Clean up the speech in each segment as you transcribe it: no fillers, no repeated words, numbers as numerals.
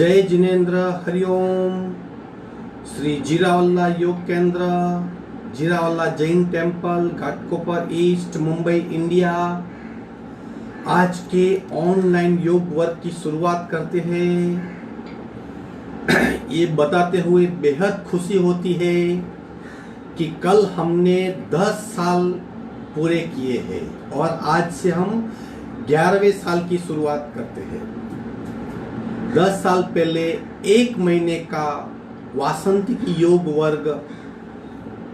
जय Jinendra Hariom. Shri Jiravalla Yog Kendra, Jiravalla Jain temple, Ghatkopar east, Mumbai, India. आज के ऑनलाइन योग वर्क की शुरुआत करते हैं। ये बताते हुए बेहद खुशी होती है कि कल हमने 10 साल पूरे किए हैं और आज से हम 11वें साल की शुरुआत करते हैं। 10 साल पहले 1 महीने का वासंतिक योग वर्ग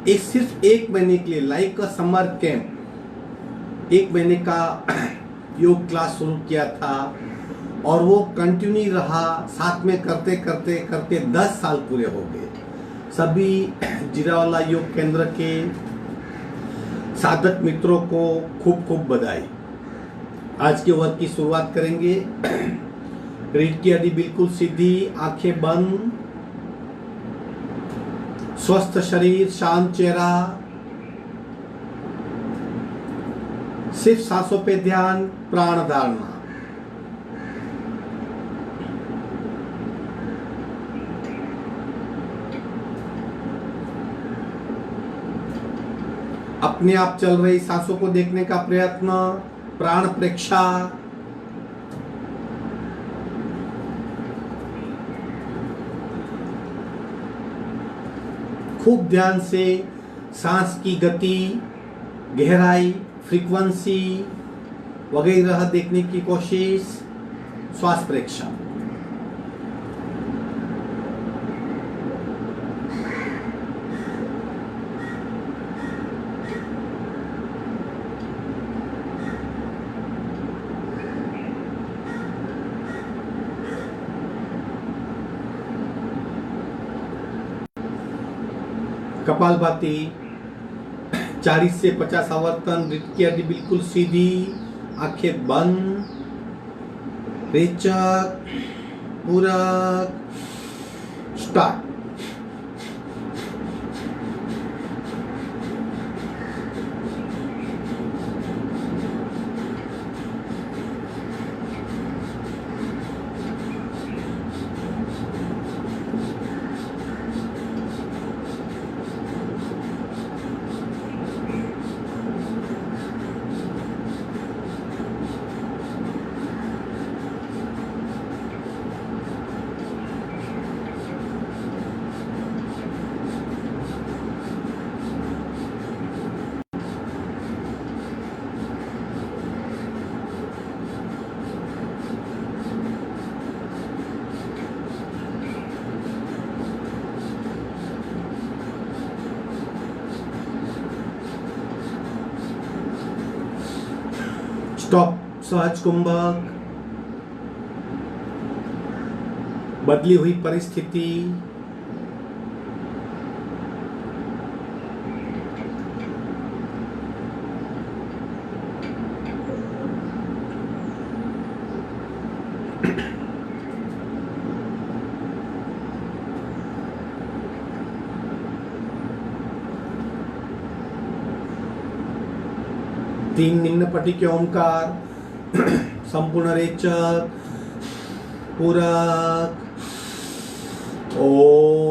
सिर्फ 1 महीने के लिए लाइक समर कैंप 1 महीने का योग क्लास शुरू किया था और वो कंटिन्यू रहा। साथ में करते करते करते 10 साल पूरे हो गए। सभी जीरावल्ला योग केंद्र के साधक मित्रों को खूब खूब बधाई। आज के वर्ग की शुरुआत करेंगे। रीढ़ की हड्डी बिल्कुल सीधी, आंखें बंद, स्वस्थ शरीर, शांत चेहरा, सिर्फ सांसों पे ध्यान, प्राण धारणा। अपने आप चल रही सांसों को देखने का प्रयत्न, प्राण प्रेक्षा। खूब ध्यान से सांस की गति, गहराई, फ्रीक्वेंसी वगैरह देखने की कोशिश। श्वास प्रेक्षा। कपालभाति 40 से 50 आवर्तन। रीढ़ की हड्डी बिल्कुल सीधी, आंखें बंद, रेचक, पूरक, स्टार्ट। स्टॉप। सहज कुंभक। बदली हुई परिस्थिति, तीन निम्न पटी के ओंकार, संपूर्ण रेचक, पूरक, पूरक,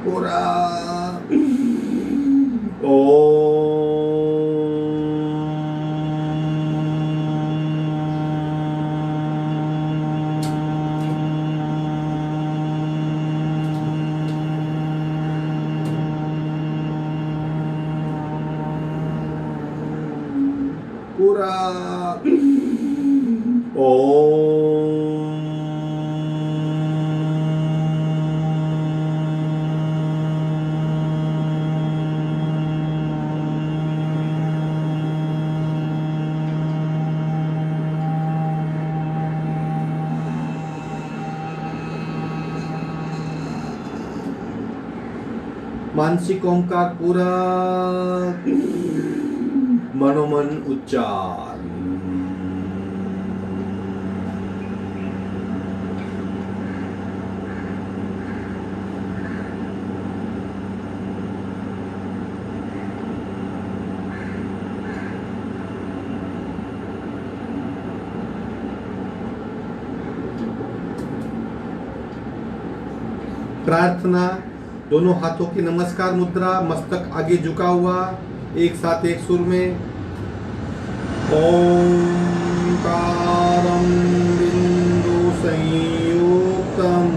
पूरा मानसिक ओंकार, पूरा मनोमन उच्चार। प्रार्थना, दोनों हाथों की नमस्कार मुद्रा, मस्तक आगे झुका हुआ, एक साथ एक सुर में। ओंकारं बिंदु संयुक्तं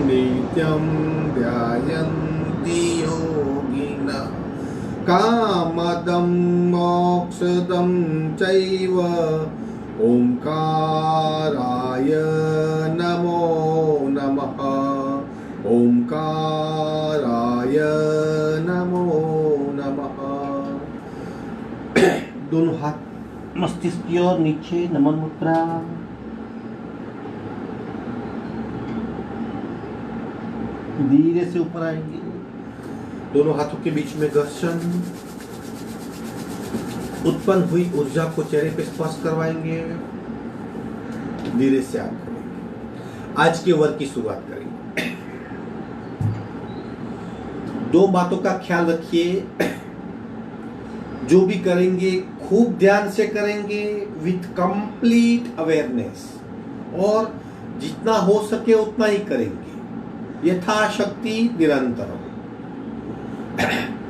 नित्यं ध्यायन्ति योगिनः कामदं मोक्षदं चैव ओंकाराय नमो नमः। ओंकाराय नमो नमः। दोनों हाथ मस्तिष्क की ओर नीचे, नमन मुद्रा। धीरे से ऊपर आएंगे, दोनों हाथों के बीच में घर्षण, उत्पन्न हुई ऊर्जा को चेहरे पे स्पर्श करवाएंगे, धीरे से आप करेंगे। आज के वर्क की शुरुआत करेंगे। दो बातों का ख्याल रखिए, जो भी करेंगे खूब ध्यान से करेंगे, विथ कंप्लीट अवेयरनेस, और जितना हो सके उतना ही करेंगे, यथाशक्ति निरंतर।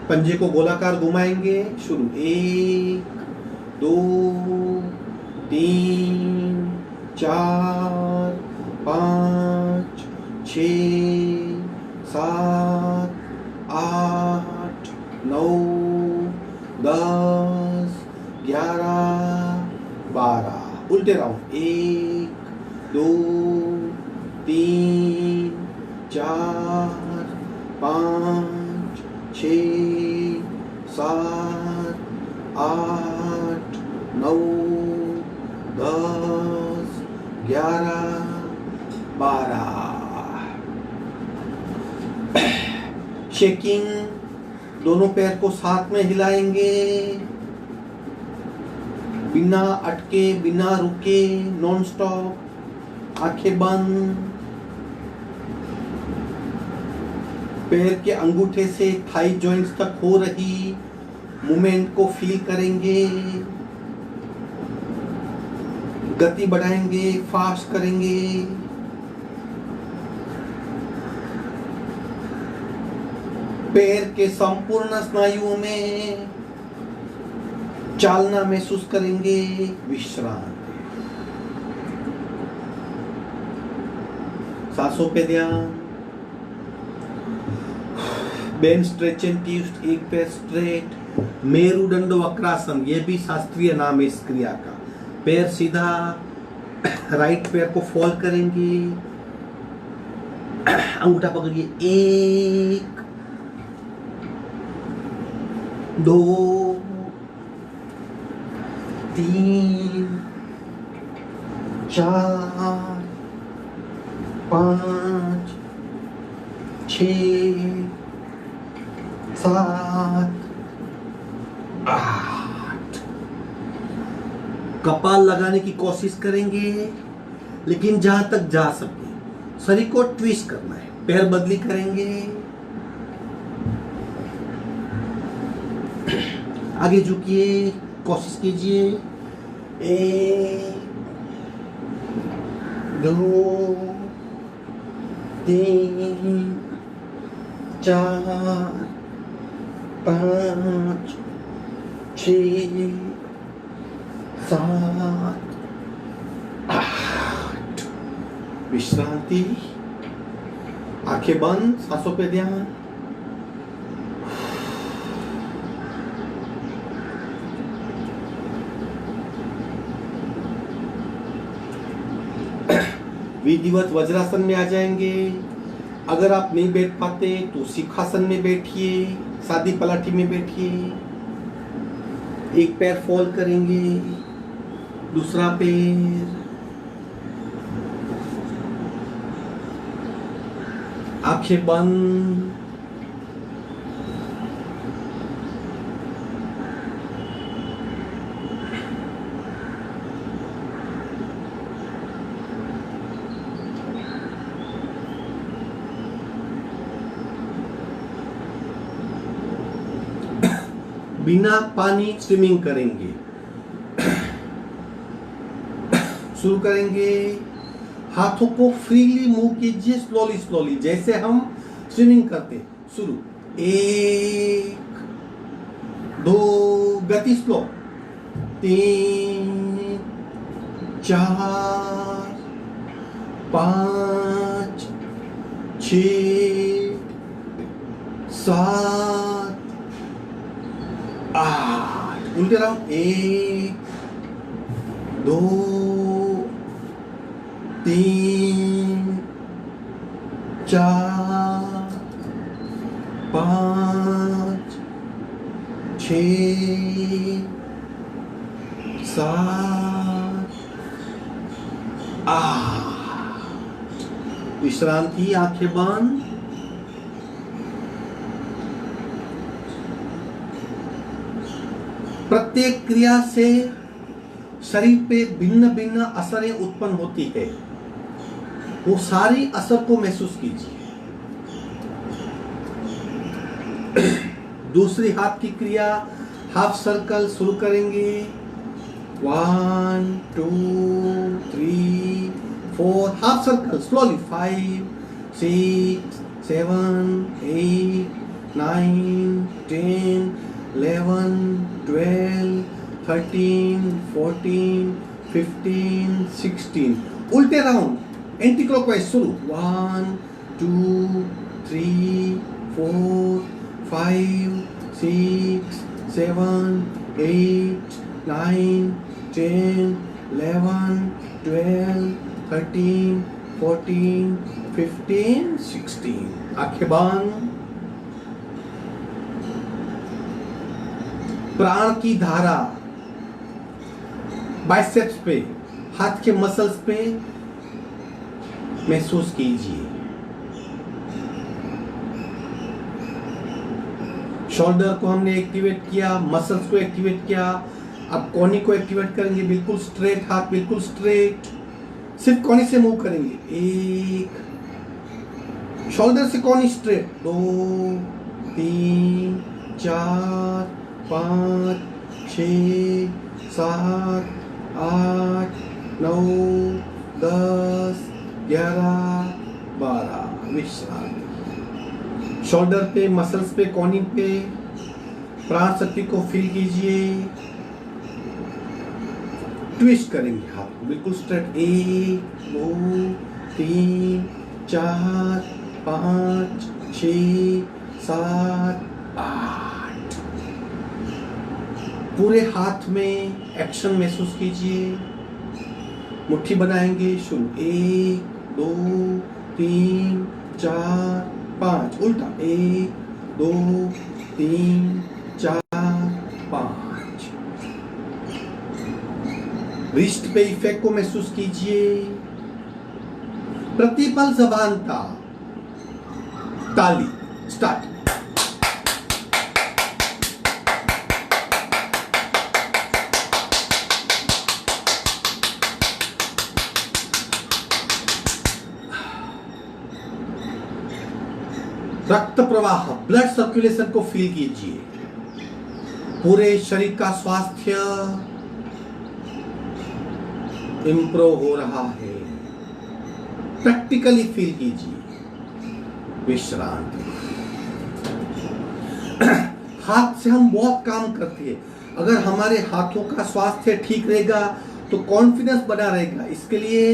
पंजे को गोलाकार घुमाएंगे। शुरू, 1 2 3 4 5 6 7 8 9 10 11 12। उल्टे राउंड, 1 2 3 4 5 6 7 8 9 10 11 12। शेकिंग, दोनों पैर को साथ में हिलाएंगे, बिना अटके, बिना रुके, नॉन स्टॉप। आंखें बंद, पैर के अंगूठे से थाई जॉइंट्स तक हो रही मूवमेंट को फील करेंगे। गति बढ़ाएंगे, फास्ट करेंगे। पैर के संपूर्ण स्नायुओं में चालना महसूस करेंगे। विश्राम, सांसों पे ध्यान। बेन स्ट्रेच एंड ट्विस्ट, एक पैर स्ट्रेट। मेरुदंड वक्रासन, ये भी शास्त्रीय नाम है इस क्रिया का। पैर सीधा, राइट पैर को फॉल करेंगे, अंगूठा पकड़िए। 1 2 3 4 5 6 7 8। कपाल लगाने की कोशिश करेंगे, लेकिन जहां तक जा सके शरीर को ट्विस्ट करना है। पैर बदली करेंगे, आगे झुकिए, कोशिश कीजिए। 1 2 3 4 5 6 7 8। विश्रांति, आंखें बंद, सांसों पे ध्यान। विधिवत वज्रासन में आ जाएंगे। अगर आप नहीं बैठ पाते तो सिंहासन में बैठिए, सादी पलाठी में बैठिए। एक पैर फॉल करेंगे, दूसरा पैर, आंखें बंद। बिना पानी स्विमिंग करेंगे। शुरू करेंगे, हाथों को फ्रीली मूव कीजिए, स्लोली स्लोली, जैसे हम स्विमिंग करते। शुरू, 1 2, गति स्लो, 3 4 5 6 7 8, उल्टे रहो, 1 2 3 4 5 6 7 8। विश्रांति, आंखें बंद। प्रत्येक क्रिया से शरीर पे भिन्न भिन्न असरें उत्पन्न होती है, वो सारी असर को महसूस कीजिए। दूसरी हाथ की क्रिया हाफ सर्कल शुरू करेंगे। 1 2 3 4, हाफ सर्कल स्लोली, 5 6 7 8 9 10 11 12 13 14 15 16, उल्टे राउंड एंटी क्लॉकवाइज शुरू। 1 2 3 4 5 6 7 8 9 10 11 12 13 14 15 16, आंखें बंद। प्राण की धारा बाइसेप्स पे, हाथ के मसल्स पे महसूस कीजिए। शोल्डर को हमने एक्टिवेट किया, मसल्स को एक्टिवेट किया। अब कोनी को एक्टिवेट करेंगे, बिल्कुल स्ट्रेट हाथ, बिल्कुल स्ट्रेट, सिर्फ कोनी से मूव करेंगे। 1, शोल्डर से कोनी स्ट्रेट, 2 3 4 5 6 7 8 9 10 11 12, विश्रांति। शोल्डर पे, मसल्स पे, कोनी पे प्राण शक्ति को फील कीजिए। ट्विस्ट करेंगे हाथ को, बिल्कुल स्ट्रेट। 1 2 3 4 5 6 7 8, पूरे हाथ में एक्शन महसूस कीजिए। मुट्ठी बनाएंगे, शुरू। 1 2 3 4 5, उल्टा। 1 2 3 4 5। रिस्ट पे इफेक्ट को महसूस कीजिए। प्रतिपल जबानता, ताली, स्टार्ट। रक्त प्रवाह, ब्लड सर्कुलेशन को फील कीजिए। पूरे शरीर का स्वास्थ्य इंप्रूव हो रहा है, प्रैक्टिकली फील कीजिए। विश्रांति। हाथ से हम बहुत काम करते हैं, अगर हमारे हाथों का स्वास्थ्य ठीक रहेगा तो कॉन्फिडेंस बना रहेगा। इसके लिए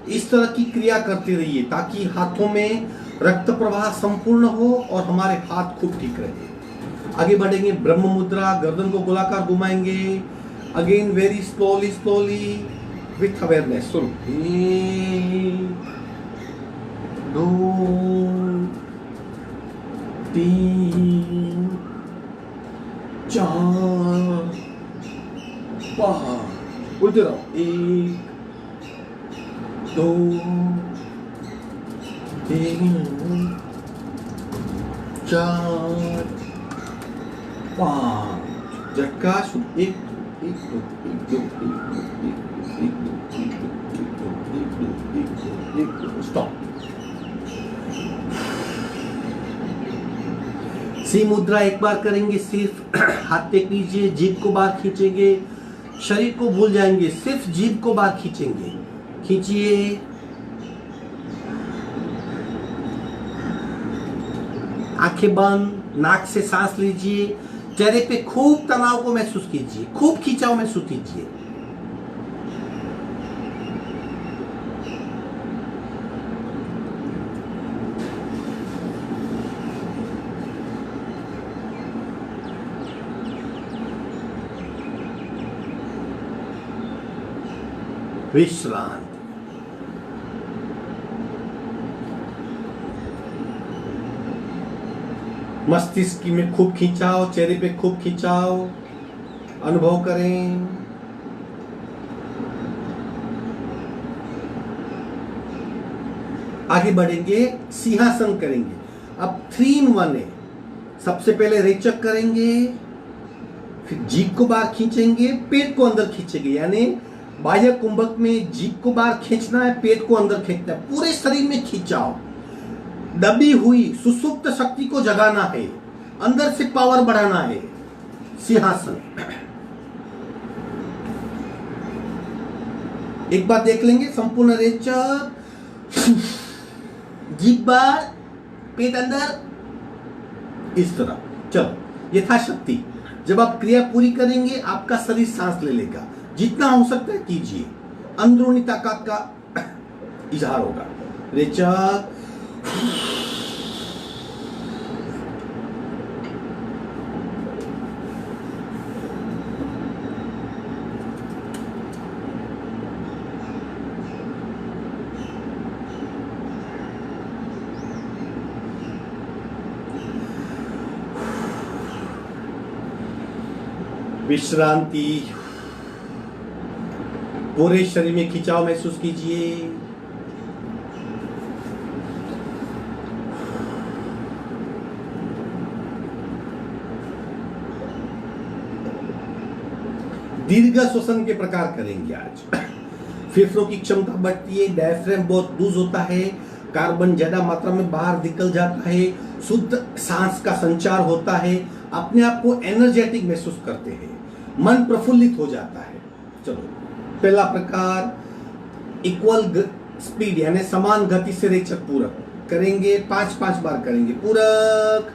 इस तरह की क्रिया करते रहिए ताकि हाथों में रक्त प्रवाह संपूर्ण हो और हमारे हाथ खूब ठीक रहे। आगे बढ़ेंगे, ब्रह्म मुद्रा, गर्दन को गोलाकार घुमाएंगे। Again very slowly slowly with awareness. सुनो, 1 2 3 4 5, उल्टे रहो। 1 2 3 4 5, झटका। 1 1 2 1 2 1 2, स्टॉप। सी मुद्रा एक बार करेंगे, सिर्फ हाथ टेक लीजिए, जीभ को बाहर खींचेंगे, शरीर को भूल जाएंगे, सिर्फ जीभ को बाहर खींचेंगे। खींचिए, आंखें बंद, नाक से सांस लीजिए, चेहरे पे खूब तनाव को महसूस कीजिए, खूब खिंचाव महसूस कीजिए। विश्रांति। मस्तिष्क में खूब खिंचाव, चेहरे पे खूब खिंचाव अनुभव करें। आगे बढ़ेंगे, सिंहासन करेंगे। अब 3 in 1 है। सबसे पहले रेचक करेंगे, फिर जीभ को बाहर खींचेंगे, पेट को अंदर खींचेंगे, यानी बाह्य कुंभक में जीभ को बाहर खींचना है, पेट को अंदर खींचना है, पूरे शरीर में खिंचाव। दबी हुई सुसुप्त शक्ति को जगाना है, अंदर से पावर बढ़ाना है। सिंहासन। एक बार देख लेंगे, संपूर्ण रेचक, जीभ बाहर, पेट अंदर, इस तरह। चलो, यथाशक्ति जब आप क्रिया पूरी करेंगे आपका शरीर सांस ले लेगा। जितना हो सकता है कीजिए, अंदरूनी ताकत का इजहार होगा। रेचक, विश्रांति। पूरे शरीर में खिंचाव महसूस कीजिए। दीर्घ श्वसन के प्रकार करेंगे आज। फेफड़ों की क्षमता बढ़ती है, डायफ्राम बहुत लूज होता है, कार्बन ज्यादा मात्रा में बाहर निकल जाता है, शुद्ध सांस का संचार होता है, अपने आप को एनर्जेटिक महसूस करते हैं, मन प्रफुल्लित हो जाता है। चलो, पहला प्रकार इक्वल स्पीड यानी समान गति से रेचक पूरक करेंगे। 5-5 बार करेंगे पूरक।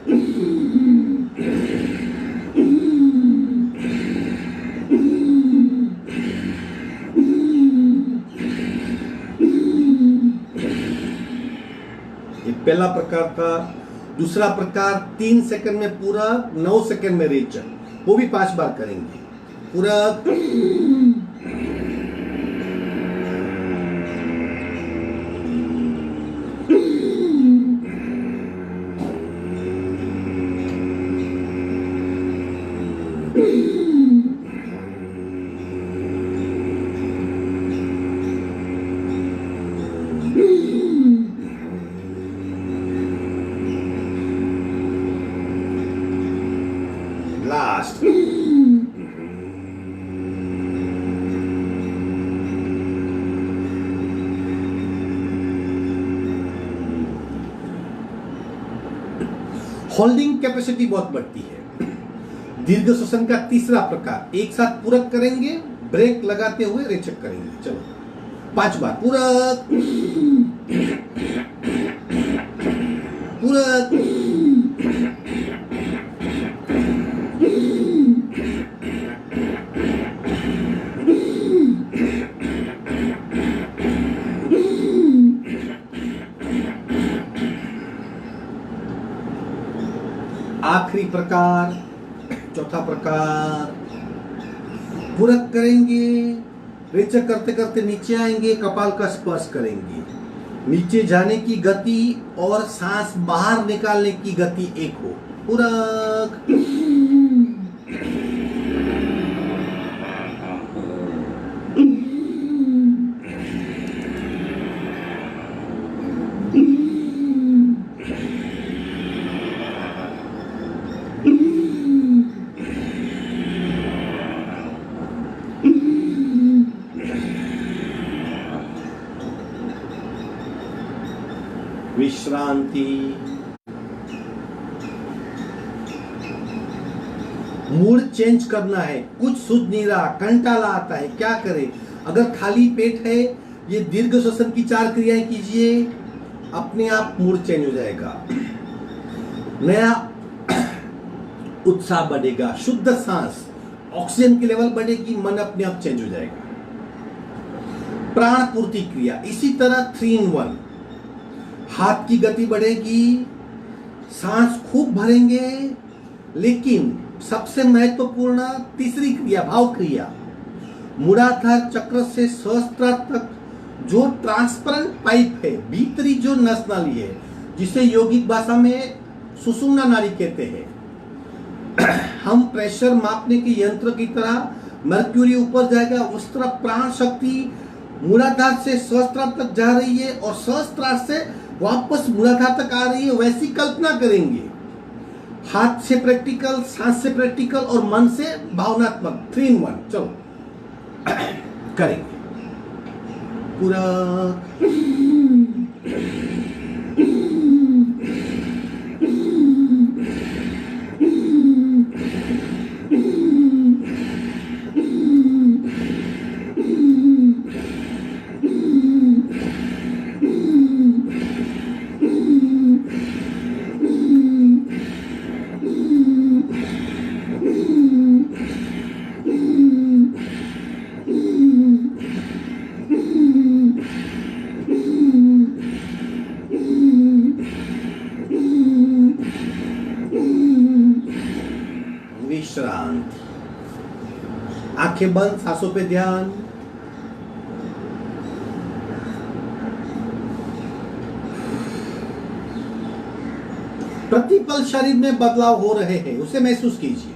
ये पहला प्रकार था। दूसरा प्रकार 3 सेकंड में पूरक, 9 सेकंड में रेचक, वो भी 5 बार करेंगे पूरक। लास्ट। होल्डिंग कैपेसिटी बहुत बढ़ती है। दीर्घ श्वसन का तीसरा प्रकार, एक साथ पूरक करेंगे, ब्रेक लगाते हुए रेचक करेंगे। चलो, 5 बार पूरक पूरक। आखिरी प्रकार, चौथा प्रकार, पूरक करेंगे, रेचक करते करते नीचे आएंगे, कपाल का स्पर्श करेंगे। नीचे जाने की गति और सांस बाहर निकालने की गति एक हो। पूरक। विश्रांति। मूड चेंज करना है, कुछ सूझ नहीं रहा, कंटाला आता है, क्या करें? अगर खाली पेट है, ये दीर्घ श्वसन की 4 क्रियाएं कीजिए, अपने आप मूड चेंज हो जाएगा। नया उत्साह बढ़ेगा, शुद्ध सांस, ऑक्सीजन की लेवल बढ़ेगी, मन अपने आप चेंज हो जाएगा। प्राण पूर्ति क्रिया इसी तरह 3 in 1, हाथ की गति बढ़ेगी, सांस खूब भरेंगे, लेकिन सबसे महत्वपूर्ण तीसरी क्रिया भाव क्रिया, मूलाधार चक्र से सहस्त्रार तक जो ट्रांसपेरेंट पाइप है, भीतरी जो नस नाली है, जिसे योगिक भाषा में सुषुम्ना नाड़ी कहते हैं, हम प्रेशर मापने के यंत्र की तरह मर्क्यूरी ऊपर जाएगा, उस तरह प्राण शक्ति मूलाधार से सहस्त्रार तक जा रही है और सहस्त्रार से वापस मूलाधार तक आ रही है। वैसी कल्पना करेंगे, हाथ से प्रैक्टिकल, सांस से प्रैक्टिकल और मन से भावनात्मक। 3 in 1 चलो करेंगे पूरा। विश्रांति, आंखें बंद, सांसों पे ध्यान। प्रतिपल शरीर में बदलाव हो रहे हैं, उसे महसूस कीजिए।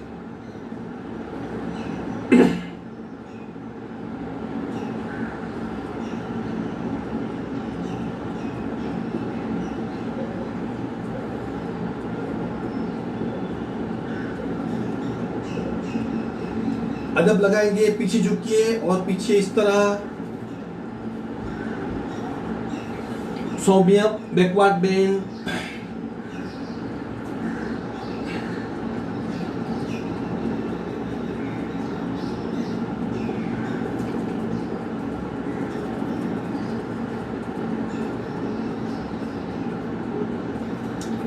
अदब लगाएंगे, पीछे झुकिए और पीछे इस तरह, सौम्य बैकवर्ड बेंड।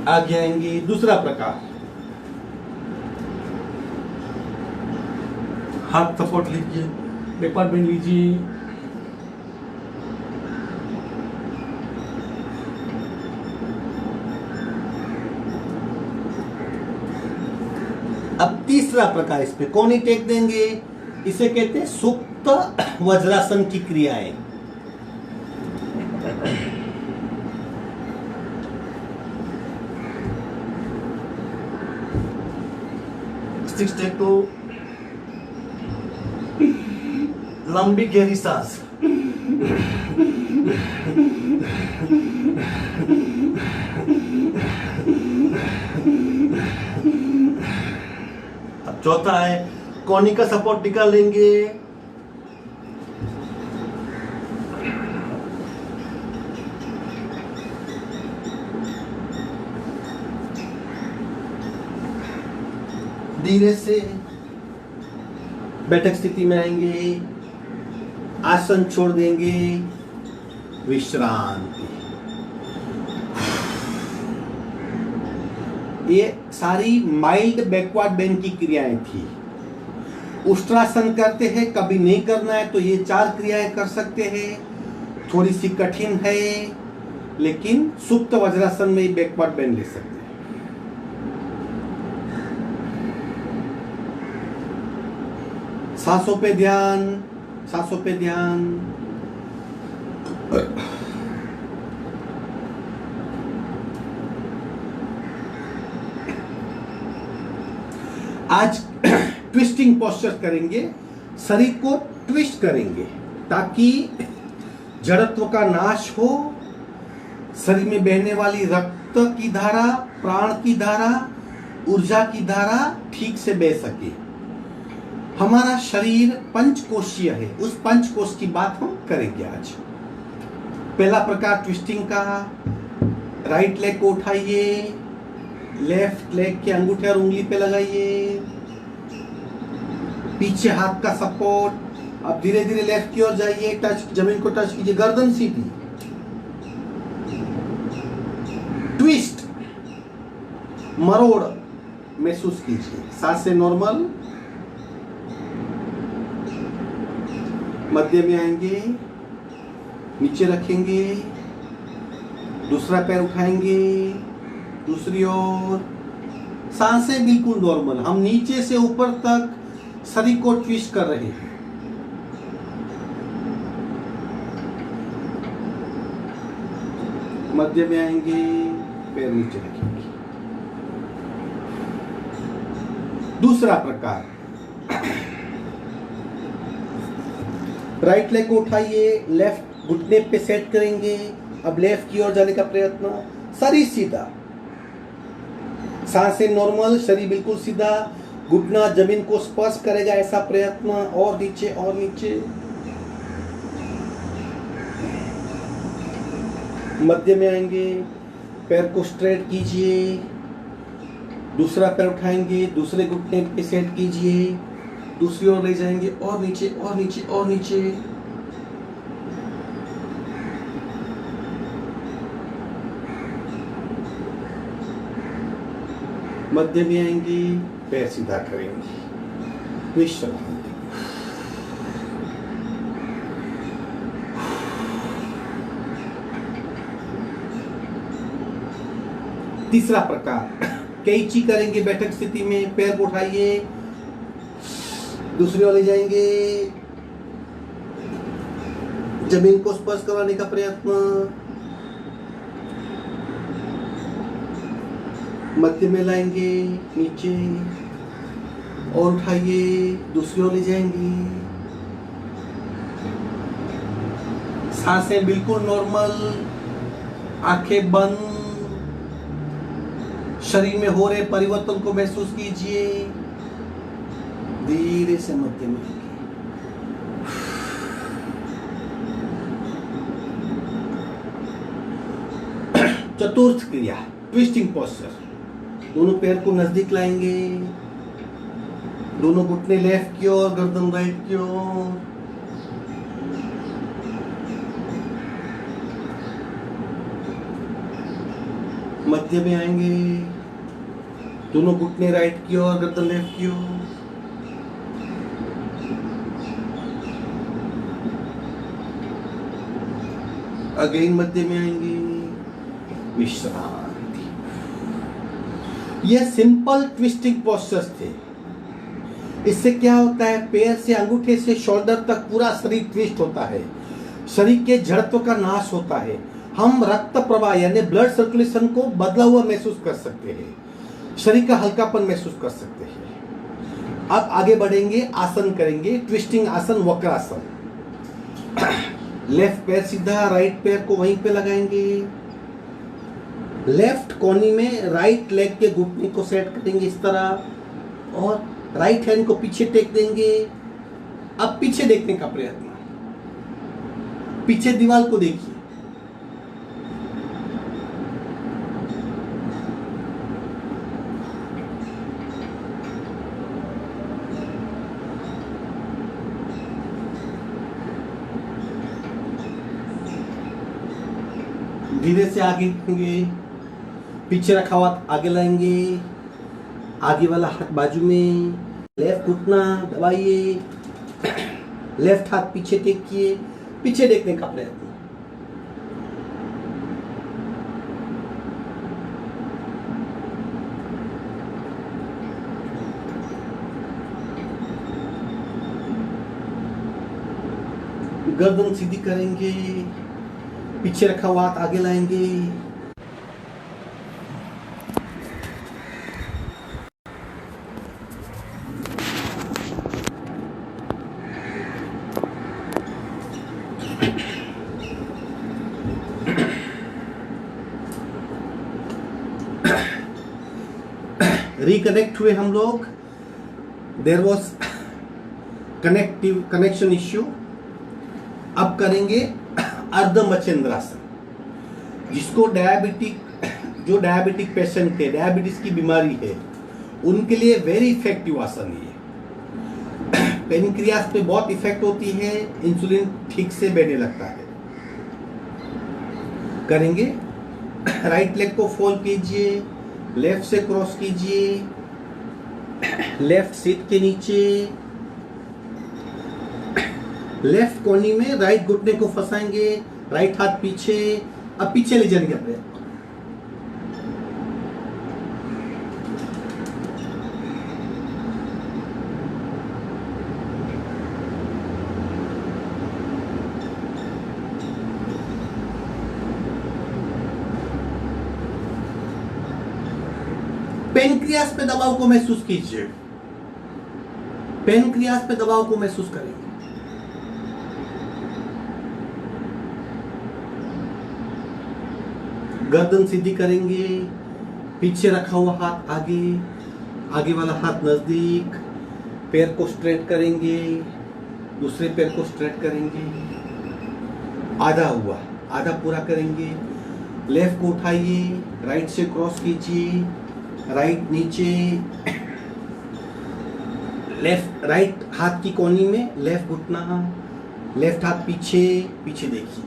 आगे आएंगे दूसरा प्रकार, हाथ सपोर्ट लीजिए, बैकवर्ड बेंड लीजिए, अब तीसरा प्रकार, इस पे कोनी टेक देंगे, इसे कहते हैं सुप्त वज्रासन की क्रियाएं। स्टेप को लंबी गहरी सांस, अब चौथा है कोनी का सपोर्ट निकाल लेंगे, धीरे से बैठक स्थिति में आएंगे, आसन छोड़ देंगे, विश्रांति। ये सारी माइल्ड बैकवर्ड बेंड की क्रियाएं थी। उष्ट्रासन करते हैं, कभी नहीं करना है तो ये 4 क्रियाएं कर सकते हैं, थोड़ी सी कठिन है, लेकिन सुप्त वज्रासन में ही बैकवर्ड बेंड ले सकते हैं। सांसों पे ध्यान, सांसों पे ध्यान। आज ट्विस्टिंग पोस्चर करेंगे, शरीर को ट्विस्ट करेंगे ताकि जड़त्व का नाश हो, शरीर में बहने वाली रक्त की धारा, प्राण की धारा, ऊर्जा की धारा ठीक से बह सके। हमारा शरीर पंचकोशीय है, उस पंचकोश की बात हम करेंगे आज। पहला प्रकार ट्विस्टिंग का, राइट लेग को उठाइए, लेफ्ट लेग के अंगूठे और उंगली पे लगाइए, पीछे हाथ का सपोर्ट। अब धीरे धीरे लेफ्ट की ओर जाइए, टच, जमीन को टच कीजिए, गर्दन सीधी, ट्विस्ट, मरोड़ महसूस कीजिए। सांसें नॉर्मल, मध्य में आएंगे, नीचे रखेंगे, दूसरा पैर उठाएंगे, दूसरी ओर। सांसें बिल्कुल नॉर्मल, हम नीचे से ऊपर तक शरीर को ट्विस्ट कर रहे हैं। मध्य में आएंगे, पैर नीचे रखेंगे। दूसरा प्रकार, राइट लेग को उठाइए, लेफ्ट घुटने पे सेट करेंगे। अब लेफ्ट की ओर जाने का प्रयत्न, शरीर सीधा, सांसें नॉर्मल, शरीर बिल्कुल सीधा, घुटना जमीन को स्पर्श करेगा ऐसा प्रयत्न, और नीचे और नीचे। मध्य में आएंगे, पैर को स्ट्रेट कीजिए, दूसरा पैर उठाएंगे, दूसरे घुटने पे सेट कीजिए, दूसरी ओर ले जाएंगे, और नीचे और नीचे और नीचे। मध्य में आएंगे, पैर सीधा करेंगे, विश्राम। तीसरा प्रकार, कैची करेंगे बैठक स्थिति में। पैर को उठाइए, दूसरी ओर ले जाएंगे, जमीन को स्पर्श कराने का प्रयत्न, मध्य में लाएंगे, नीचे और उठाइए, दूसरी ओर ले जाएंगे। सांसें बिल्कुल नॉर्मल, आंखें बंद, शरीर में हो रहे परिवर्तन को महसूस कीजिए। धीरे से मध्य में चतुर्थ क्रिया, ट्विस्टिंग पोस्चर। दोनों पैर को नजदीक लाएंगे, दोनों घुटने लेफ्ट की ओर, गर्दन राइट की ओर। मध्य में आएंगे, दोनों घुटने राइट की ओर, गर्दन लेफ्ट की ओर। अगेन मध्य में आएंगे, विश्रांति। यह सिंपल ट्विस्टिंग पोस्चर्स थे। इससे क्या होता है, पैर से अंगूठे से शोल्डर तक पूरा शरीर ट्विस्ट होता है, शरीर के जड़त्व का नाश होता है। हम रक्त प्रवाह यानी ब्लड सर्कुलेशन को बदला हुआ महसूस कर सकते हैं, शरीर का हल्कापन महसूस कर सकते हैं। अब आगे बढ़ेंगे, आसन करेंगे, ट्विस्टिंग आसन, वक्रासन। लेफ्ट पैर सीधा, राइट पैर को वहीं पे लगाएंगे, लेफ्ट कोनी में राइट लेग के घुटने को सेट करेंगे इस तरह, और राइट हैंड को पीछे टेक देंगे। अब पीछे देखने का प्रयत्न, पीछे दीवार को देखिए, धीरे से आगे रखेंगे, पीछे रखा हुआ आगे लाएंगे, आगे वाला हाथ बाजू में, लेफ्ट घुटना दबाइए, लेफ्ट हाथ पीछे टेकिए, पीछे देखने का प्रयत्न। गर्दन सीधी करेंगे, पीछे रखा हुआ हाथ आगे लाएंगे, रिकनेक्ट हुए हम लोग। There was connection issue. अब करेंगे अर्ध मच्छिंद्रासन, जिसको जो डायबिटिक पेशेंट थे, डायबिटीज की बीमारी है, उनके लिए वेरी इफेक्टिव आसन है। पेनक्रियास पे बहुत इफेक्ट होती है, इंसुलिन ठीक से बढ़ने लगता है। करेंगे, राइट लेग को फोल्ड कीजिए, लेफ्ट से क्रॉस कीजिए, लेफ्ट सीट के नीचे, लेफ्ट कोनी में राइट घुटने को फंसाएंगे, राइट हाथ पीछे, अब पीछे ले जाएंगे अपने। पेनक्रियास पे दबाव को महसूस कीजिए, पेनक्रियास पे दबाव को महसूस करेंगे। गर्दन सीधी करेंगे, पीछे रखा हुआ हाथ आगे, आगे वाला हाथ नजदीक, पैर को स्ट्रेट करेंगे, दूसरे पैर को स्ट्रेट करेंगे, आधा हुआ, आधा पूरा करेंगे। लेफ्ट को उठाइए, राइट से क्रॉस कीजिए, राइट नीचे, लेफ्ट राइट हाथ की कोनी में लेफ्ट घुटना, लेफ्ट हाथ पीछे, पीछे देखिए।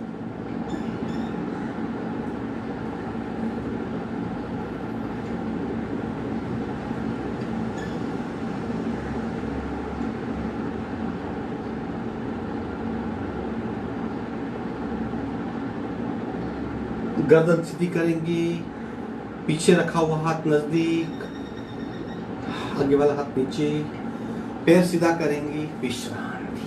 गर्दन सीधी करेंगे, पीछे रखा हुआ हाथ नजदीक, आगे वाला हाथ नीचे, पैर सीधा करेंगे, विश्रांति।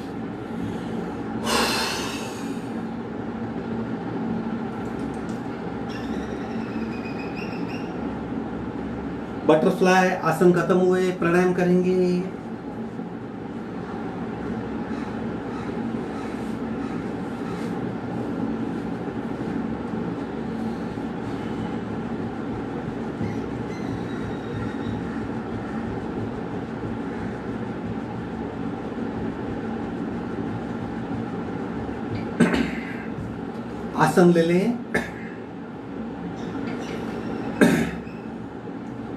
बटरफ्लाई आसन खत्म हुए, प्राणायाम करेंगे। आसन ले लें,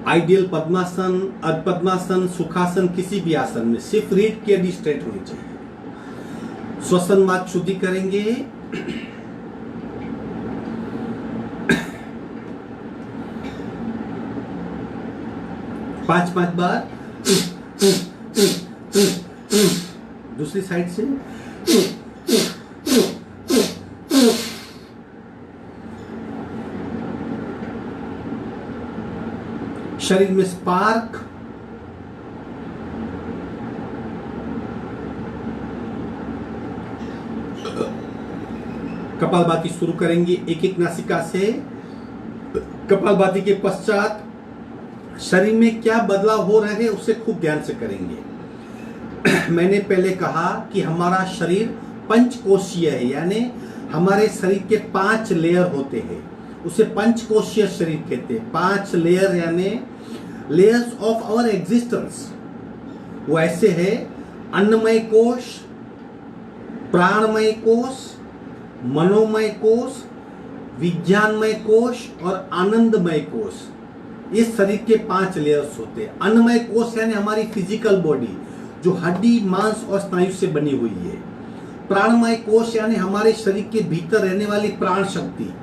आइडियल पद्मासन, अर्ध पद्मासन, सुखासन, किसी भी आसन में सिर्फ रीढ़ की हड्डी स्ट्रेट होनी चाहिए। श्वसन मार्ग शुद्धि करेंगे। 5-5 बार। दूसरी साइड से शरीर में स्पार्क, कपालभाति शुरू करेंगे एक एक नासिका से। कपालभाति के पश्चात शरीर में क्या बदलाव हो रहे हैं उसे खूब ध्यान से करेंगे। मैंने पहले कहा कि हमारा शरीर पंचकोशीय है, यानी हमारे शरीर के 5 लेयर होते हैं, उसे पंचकोशीय शरीर कहते हैं। 5 लेयर यानी लेयर्स ऑफ आवर एग्जिस्टेंस। वो ऐसे है: अन्नमय कोश, प्राणमय कोश, मनोमय कोश, विज्ञानमय कोश और आनंदमय कोश। इस शरीर के 5 लेयर्स होते हैं। अन्नमय कोश यानी हमारी फिजिकल बॉडी जो हड्डी, मांस और स्नायु से बनी हुई है। प्राणमय कोश यानी हमारे शरीर के भीतर रहने वाली प्राण शक्ति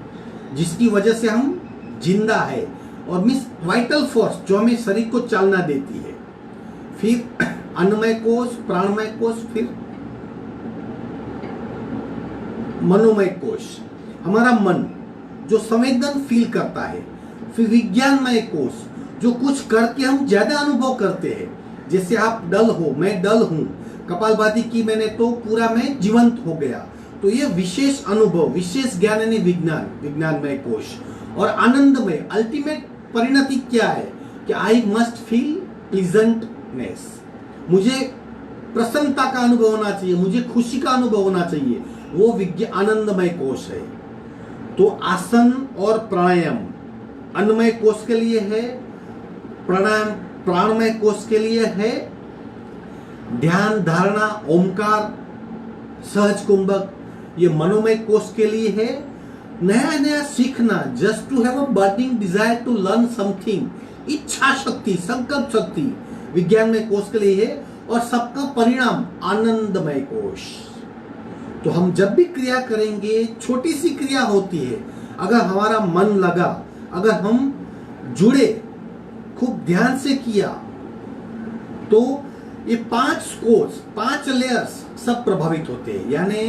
जिसकी वजह से हम जिंदा है, और मिस वाइटल फोर्स जो हमें शरीर को चालना देती है। फिर अन्नमय कोश, प्राणमय कोश, फिर मनोमय कोश, हमारा मन जो संवेदन फील करता है। फिर विज्ञानमय कोश जो कुछ करके हम ज्यादा अनुभव करते हैं, जैसे आप डल हो, मैं डल हूं, कपालभाति की मैंने तो पूरा मैं जीवंत हो गया, तो ये विशेष अनुभव, विशेष ज्ञान यानी विज्ञान, विज्ञानमय कोश। और आनंदमय अल्टीमेट परिणति क्या है कि आई मस्ट फील प्लीजेंटनेस, मुझे प्रसन्नता का अनुभव होना चाहिए, मुझे खुशी का अनुभव होना चाहिए, वो आनंदमय कोश है। तो आसन और प्राणायाम अन्नमय कोश के लिए है, प्राणायाम प्राणमय कोश के लिए है, ध्यान धारणा ओमकार सहज कुंभक ये मनोमय कोश के लिए है। नया नया सीखना, just to have a burning desire to learn something, इच्छा शक्ति, संकल्प शक्ति विज्ञानमय कोश के लिए है। और सबका परिणाम आनंदमय कोश। तो हम जब भी क्रिया करेंगे, छोटी सी क्रिया होती है, अगर हमारा मन लगा, अगर हम जुड़े खूब ध्यान से किया तो ये 5 कोर्स 5 लेयर्स सब प्रभावित होते हैं। यानी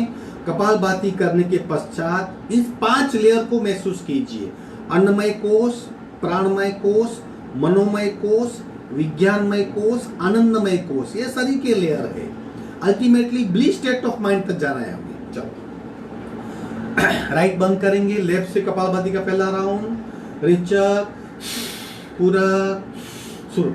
कपालभाति करने के पश्चात इस 5 लेयर को महसूस कीजिए। अन्नमय कोश, प्राणमय कोश, मनोमय कोश, विज्ञानमय कोश, आनंदमय कोश, ये शरीर के लेयर है। Ultimately bliss state of mind तक जाना है हमें। चलो राइट बंद करेंगे। लेफ्ट से कपालभाति का पहला राउंड, रेचक, पूरक, शुरू।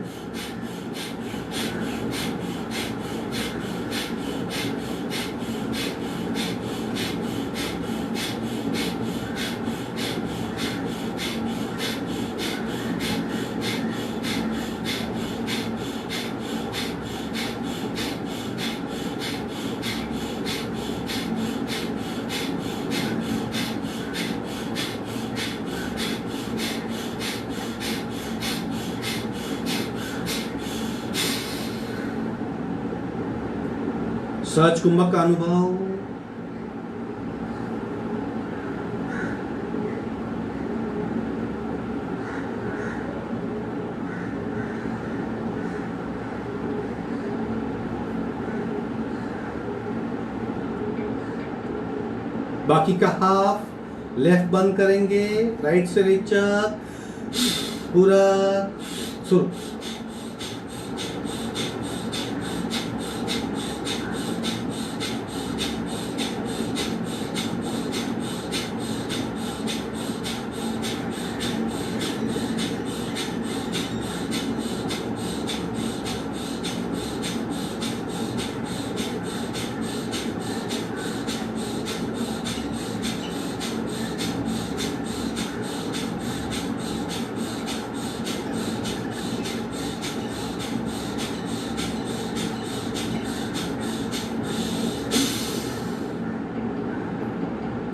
सहज कुंभक का अनुभव। बाकी का हाफ लेफ्ट बंद करेंगे, राइट से रेचक, पूरा शुरू।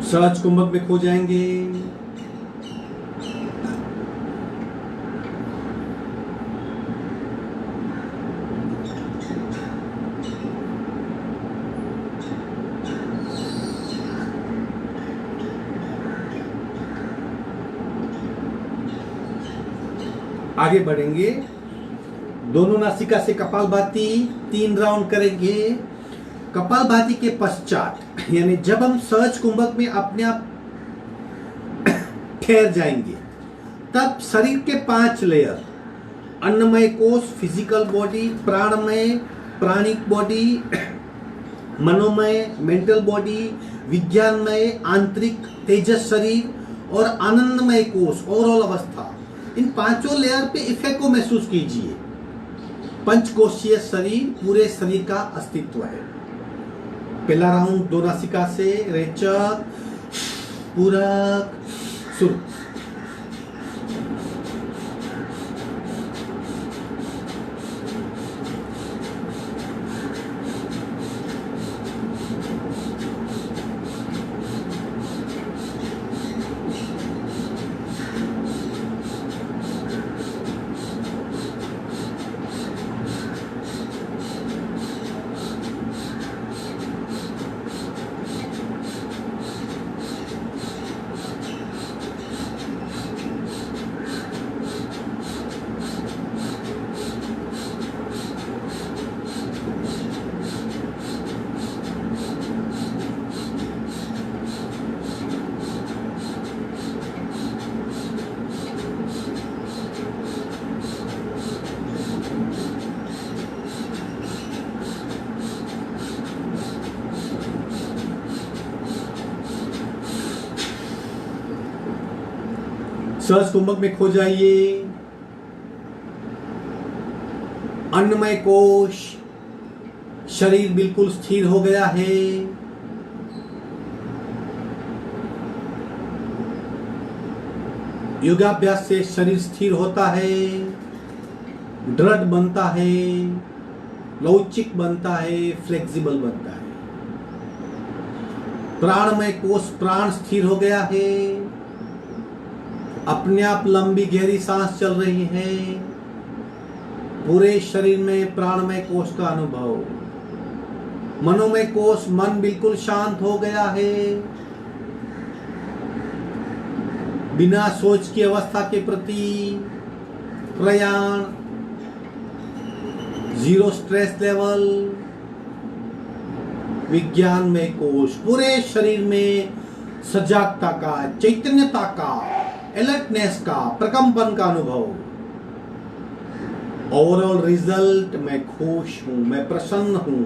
सहज कुंभक में खो जाएंगे। आगे बढ़ेंगे। दोनों नासिका से कपालभाति 3 राउंड करेंगे। कपालभाति के पश्चात यानी जब हम सहज कुंभक में अपने आप ठहर जाएंगे तब शरीर के 5 लेयर, अन्नमय कोश फिजिकल बॉडी, प्राणमय प्राणिक बॉडी, मनोमय मेंटल बॉडी, विज्ञानमय आंतरिक तेजस शरीर और आनंदमय कोश ओवरऑल अवस्था, इन 5 लेयर पे इफेक्ट को महसूस कीजिए। पंचकोशीय शरीर पूरे शरीर का अस्तित्व है। पहला राउंड 2 नासिका से, रेचक, पूरक, शुरू। सहज कुंभक में खो जाइए। अन्नमय कोश, शरीर बिल्कुल स्थिर हो गया है। योगाभ्यास से शरीर स्थिर होता है, दृढ़ बनता है, लवचिक बनता है, फ्लेक्सिबल बनता है। प्राणमय कोश, प्राण स्थिर हो गया है, अपने आप लंबी गहरी सांस चल रही है। पूरे शरीर में प्राणमय कोश का अनुभव। मनोमय कोश, मन बिल्कुल शांत हो गया है, बिना सोच की अवस्था के प्रति प्रयाण, जीरो स्ट्रेस लेवल, विज्ञानमय कोश, पूरे शरीर में सजागता का, चैतन्यता का, अलर्टनेस का, प्रकंपन का अनुभव। ओवरऑल रिजल्ट, मैं खुश हूं, मैं प्रसन्न हूं।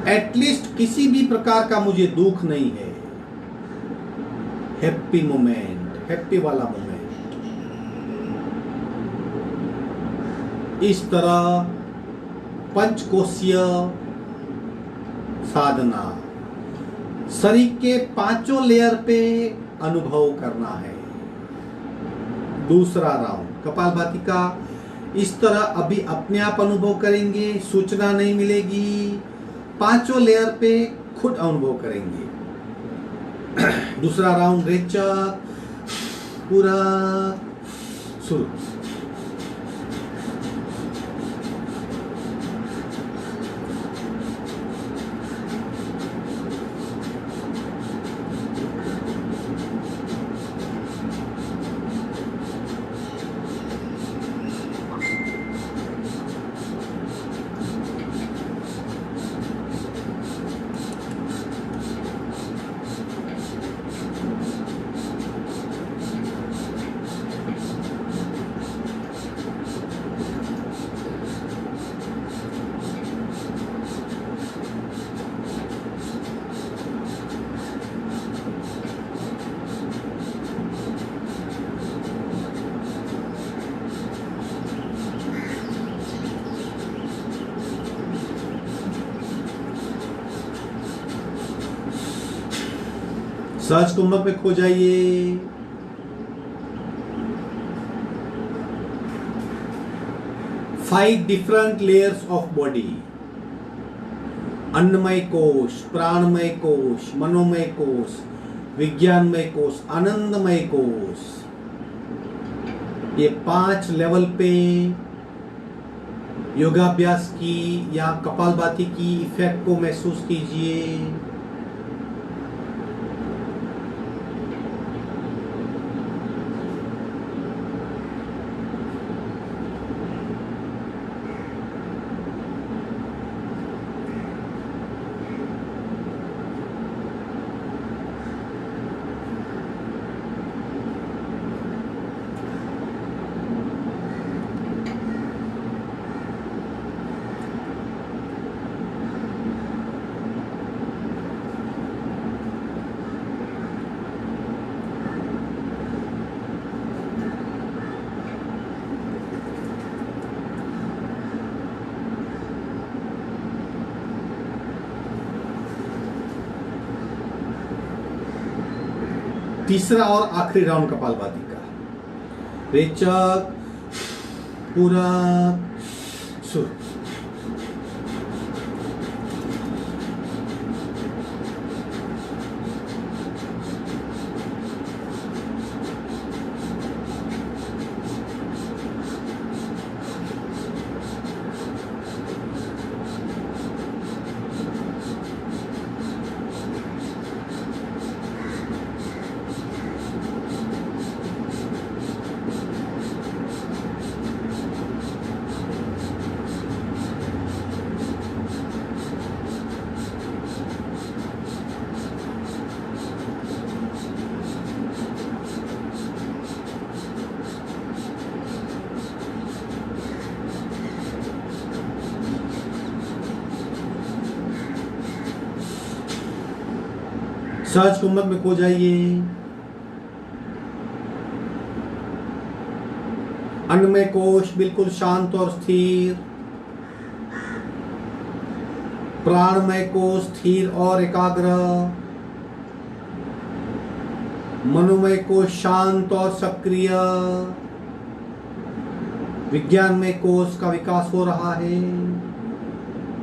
एटलीस्ट किसी भी प्रकार का मुझे दुख नहीं है। हैप्पी मोमेंट, हैप्पी वाला मोमेंट। इस तरह पंचकोशीय साधना, शरीर के पांचों लेयर पे अनुभव करना है। दूसरा राउंड कपालभाति का इस तरह अभी अपने आप अनुभव करेंगे, सूचना नहीं मिलेगी, पांचों लेयर पे खुद अनुभव करेंगे। दूसरा राउंड रेचक, पूरा शुरू। सहज कुंभक में खो जाइए। Five different layers of body, अन्नमय कोश, प्राणमय कोश, मनोमय कोश, विज्ञानमय कोश, आनंदमय कोश। ये 5 लेवल पे योगाभ्यास की या कपालभाति की इफेक्ट को महसूस कीजिए। तीसरा और आखिरी राउंड कपालभाति का, रेचक, पूरा शुरू। सहज कुंभक में खो जाइए। अन्नमय कोश बिल्कुल शांत और स्थिर, प्राणमय कोश स्थिर और एकाग्र, मनोमय कोश शांत और सक्रिय, विज्ञानमय कोश का विकास हो रहा है,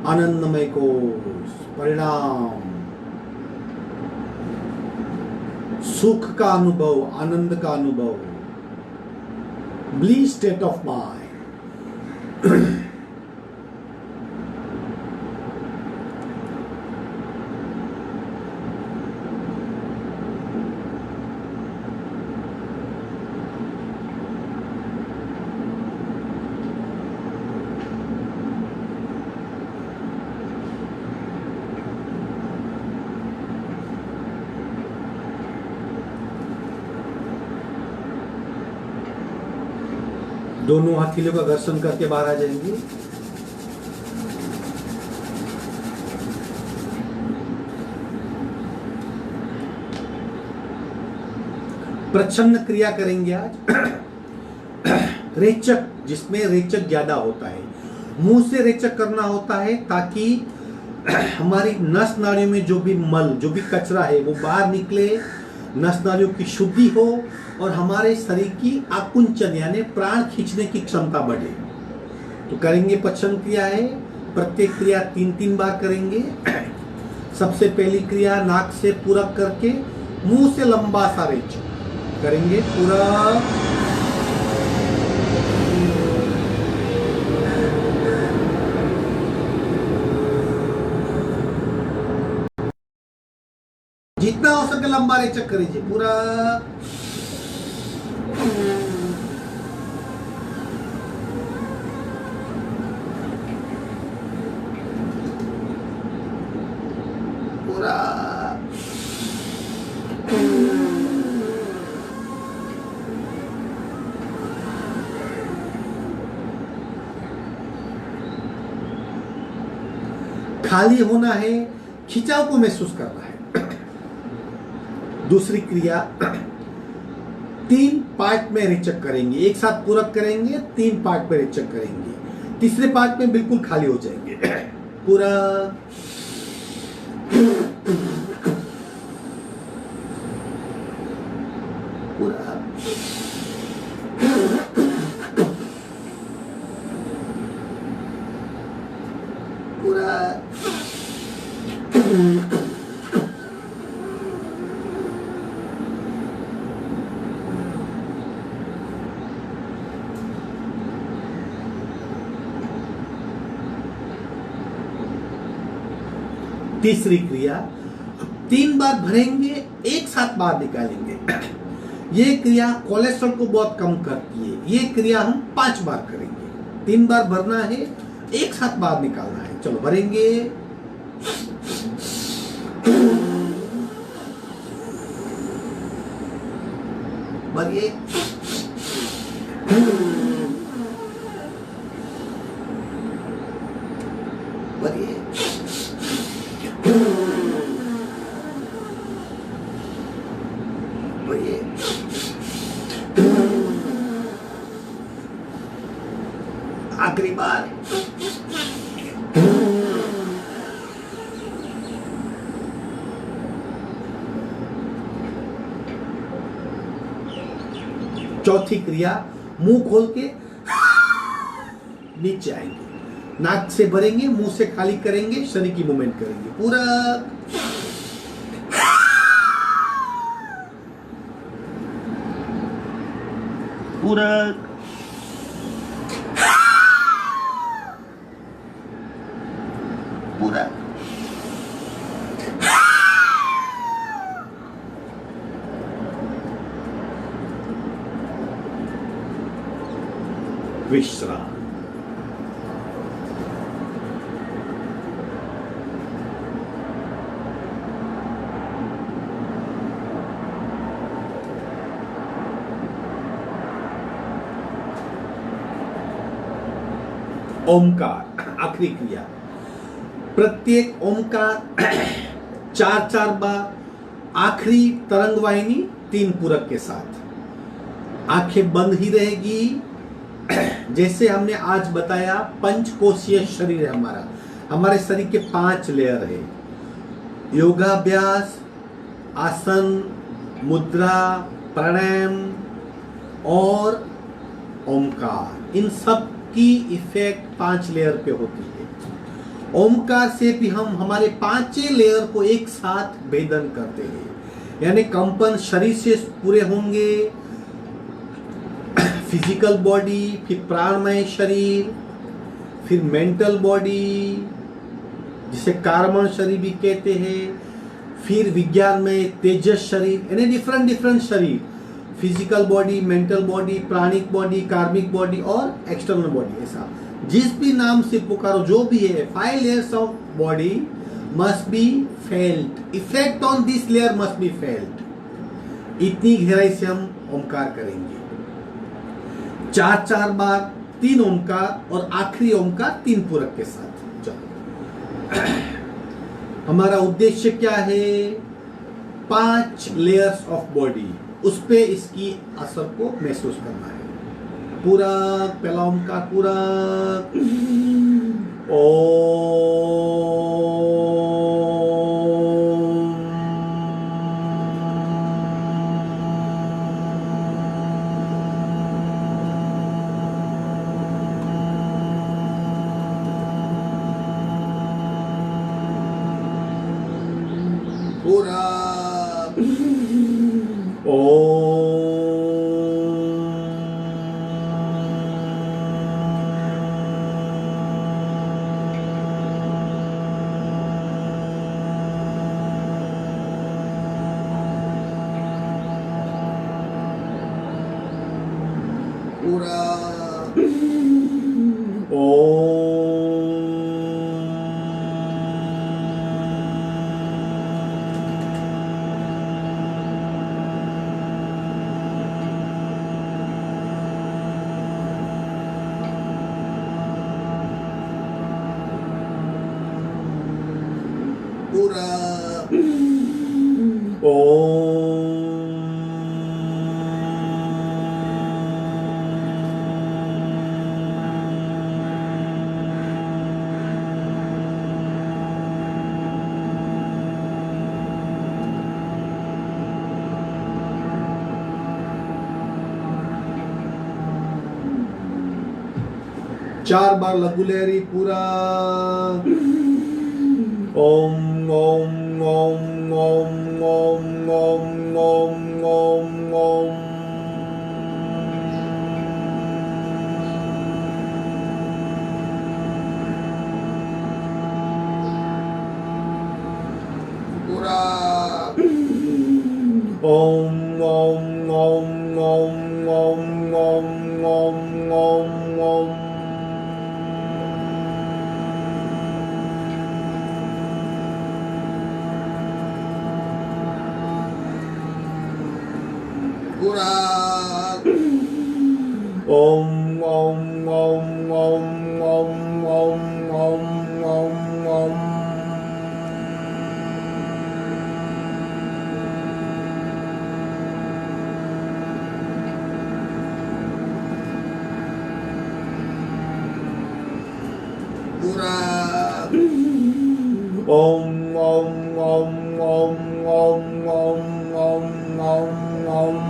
आनंदमय कोश परिणाम, सुख का अनुभव, आनंद का अनुभव, ब्लीस स्टेट ऑफ माइंड। दोनों हथेलियों का घर्षण करके बाहर आ जाएंगे। प्रच्छन्न क्रिया करेंगे आज। रेचक, जिसमें रेचक ज्यादा होता है, मुंह से रेचक करना होता है ताकि हमारी नस नाड़ियों में जो भी मल, जो भी कचरा है वो बाहर निकले, नस नाड़ियों की शुद्धि हो और हमारे शरीर की आकुंचन यानी प्राण खींचने की क्षमता बढ़े। तो करेंगे, प्रच्छन्न क्रिया है। प्रत्येक क्रिया 3-3 बार करेंगे। सबसे पहली क्रिया नाक से पूरक करके मुंह से लंबा सा रेचक करेंगे। पूरक, जितना हो सके लंबा रेचक करीजिए। पूरा पूरा खाली होना है, खिंचाव को महसूस करना है। दूसरी क्रिया 3 पार्ट में रेचक करेंगे, एक साथ पूरक करेंगे, 3 पार्ट में रेचक करेंगे। तीसरे पार्ट में बिल्कुल खाली हो जाएंगे। पूरा पूरा पूरा तीसरी क्रिया 3 बार भरेंगे, एक साथ बाहर निकालेंगे। ये क्रिया कोलेस्ट्रॉल को बहुत कम करती है। ये क्रिया हम 5 बार करेंगे। 3 बार भरना है, एक साथ बाहर निकालना है। चलो भरेंगे। भरिए। भरिए। भरिए। आखिरी बार। चौथी क्रिया मुंह खोल के नीचे आएंगे, नाक से भरेंगे, मुंह से खाली करेंगे, शरीर की मूवमेंट करेंगे। पूरा पूरा पूरा विश्राम। ओमकार, आखिरी क्रिया। प्रत्येक ओमकार 4-4 बार, आखिरी तरंग वाहिनी 3 पूरक के साथ। आंखें बंद ही रहेगी। जैसे हमने आज बताया, पंचकोशीय शरीर है हमारा। हमारे शरीर के 5 लेयर है। योगाभ्यास, आसन, मुद्रा, प्राणायाम और ओमकार, इन सब की इफेक्ट 5 लेयर पे होती है। ओमकार से भी हम हमारे 5 लेयर को एक साथ भेदन करते हैं, यानी कंपन शरीर से पूरे होंगे, फिजिकल बॉडी, फिर प्राणमय शरीर, फिर मेंटल बॉडी जिसे कारमण शरीर भी कहते हैं, फिर विज्ञान में तेजस शरीर, यानी डिफरेंट शरीर, physical body, mental body, pranic body, karmic body और एक्सटर्नल बॉडी। ऐसा जिस भी नाम से पुकारो, जो भी है, 5 layers of body must be felt, effect on this layer must be felt. इतनी गहराई से हम ओमकार करेंगे। चार चार बार 3 ओमकार और आखिरी ओमकार 3 पूरक के साथ। चलो, हमारा उद्देश्य क्या है? 5 लेयर्स ऑफ बॉडी, उस पे इसकी असर को महसूस करना है। पूरक, पहला ओमकार पूरक, पूरा पूरा पूरा चार बार लघु लहरी पूरा ओम ओम ओम ओम ओम ओम ओम ओम ओम पूरा ओम ओम ओम ओम ओम ओम ओम ओम ओम पूरा ओम ओम ओम ओम ओम ओम ओम ओम ओम पूरा ओम ओम ओम ओम ओम ओम ओम ओम ओम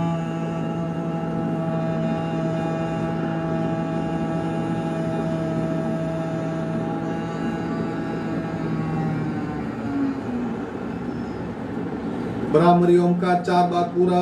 ब्राह्मरी ओमकार 4 बार पूरा